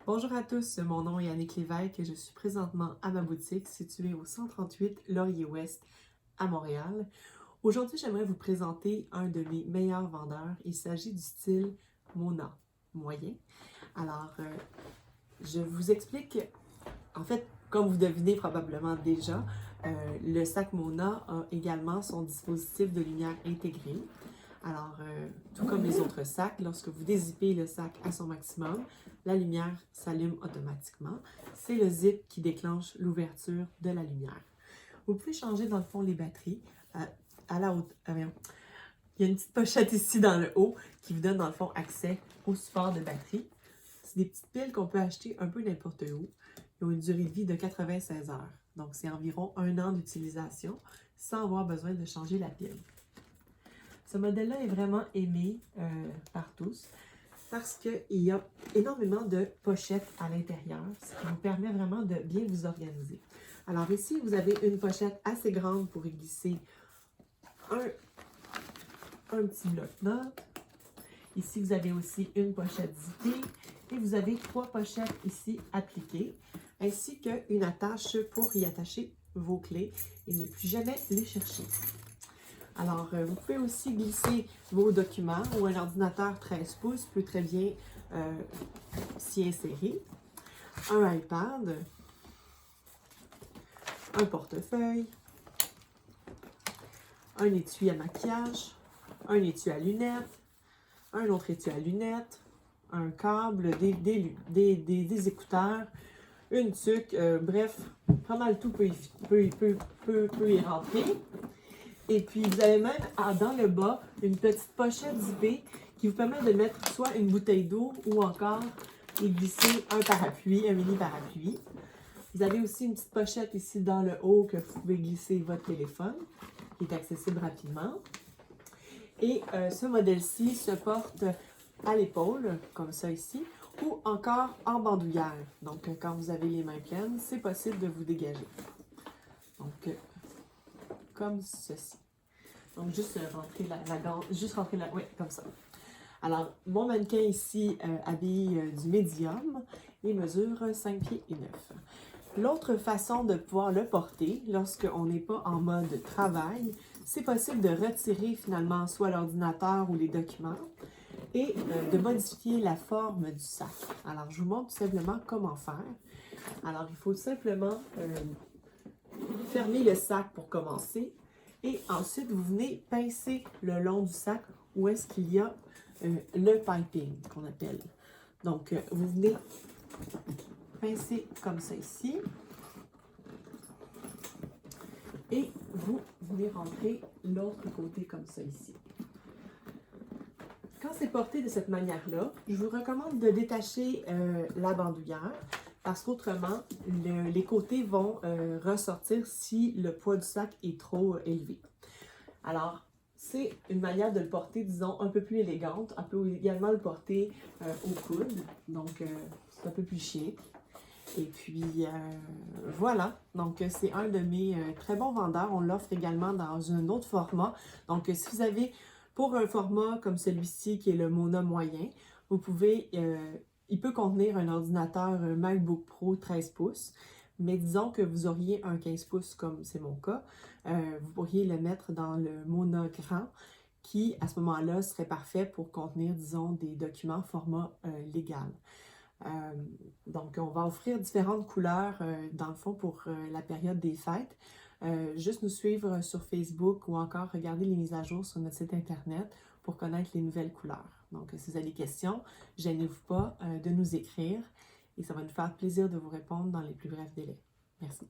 Bonjour à tous, mon nom est Annick Lévesque et je suis présentement à ma boutique située au 138 Laurier-Ouest à Montréal. Aujourd'hui, j'aimerais vous présenter un de mes meilleurs vendeurs. Il s'agit du style Mona moyen. Alors, je vous explique, en fait, comme vous devinez probablement déjà, le sac Mona a également son dispositif de lumière intégré. Alors, tout comme les autres sacs, lorsque vous dézippez le sac à son maximum, la lumière s'allume automatiquement. C'est le zip qui déclenche l'ouverture de la lumière. Vous pouvez changer dans le fond les batteries à la haute. Il y a une petite pochette ici dans le haut qui vous donne dans le fond accès au support de batterie. C'est des petites piles qu'on peut acheter un peu n'importe où. Ils ont une durée de vie de 96 heures. Donc, c'est environ 1 an d'utilisation sans avoir besoin de changer la pile. Ce modèle-là est vraiment aimé par tous parce qu'il y a énormément de pochettes à l'intérieur, ce qui vous permet vraiment de bien vous organiser. Alors ici, vous avez une pochette assez grande pour y glisser un petit bloc-notes. Ici, vous avez aussi une pochette zippée et vous avez 3 pochettes ici appliquées, ainsi qu'une attache pour y attacher vos clés et ne plus jamais les chercher. Alors, vous pouvez aussi glisser vos documents ou un ordinateur 13 pouces peut très bien s'y insérer. Un iPad, un portefeuille, un étui à maquillage, un étui à lunettes, un autre étui à lunettes, un câble, des écouteurs, une tuque, bref, pas mal tout peut y rentrer. Et puis, vous avez même dans le bas une petite pochette zippée qui vous permet de mettre soit une bouteille d'eau ou encore y glisser un parapluie, un mini parapluie. Vous avez aussi une petite pochette ici dans le haut que vous pouvez glisser votre téléphone, qui est accessible rapidement. Et ce modèle-ci se porte à l'épaule, comme ça ici, ou encore en bandoulière. Donc, quand vous avez les mains pleines, c'est possible de vous dégager. Donc, comme ceci. Donc, juste rentrer oui, comme ça. Alors, mon mannequin ici habille du médium et mesure 5 pieds et 9. L'autre façon de pouvoir le porter, lorsqu'on n'est pas en mode travail, c'est possible de retirer finalement soit l'ordinateur ou les documents et de modifier la forme du sac. Alors, je vous montre tout simplement comment faire. Alors, il faut simplement fermer le sac pour commencer. Et ensuite, vous venez pincer le long du sac où est-ce qu'il y a le piping qu'on appelle. Donc, vous venez pincer comme ça ici. Et vous venez rentrer l'autre côté comme ça ici. Quand c'est porté de cette manière-là, je vous recommande de détacher la bandoulière parce qu'autrement, les côtés vont ressortir si le poids du sac est trop élevé. Alors, c'est une manière de le porter, disons, un peu plus élégante. On peut également le porter au coude, donc c'est un peu plus chic. Et puis, voilà. Donc, c'est un de mes très bons vendeurs. On l'offre également dans un autre format. Donc, si vous avez pour un format comme celui-ci, qui est le Mona moyen, vous pouvez, il peut contenir un ordinateur MacBook Pro 13 pouces. Mais disons que vous auriez un 15 pouces, comme c'est mon cas, vous pourriez le mettre dans le Mona grand, qui, à ce moment-là, serait parfait pour contenir, disons, des documents format légal. Donc, on va offrir différentes couleurs, dans le fond, pour la période des fêtes. Juste nous suivre sur Facebook ou encore regarder les mises à jour sur notre site Internet pour connaître les nouvelles couleurs. Donc, si vous avez des questions, gênez-vous pas de nous écrire et ça va nous faire plaisir de vous répondre dans les plus brefs délais. Merci.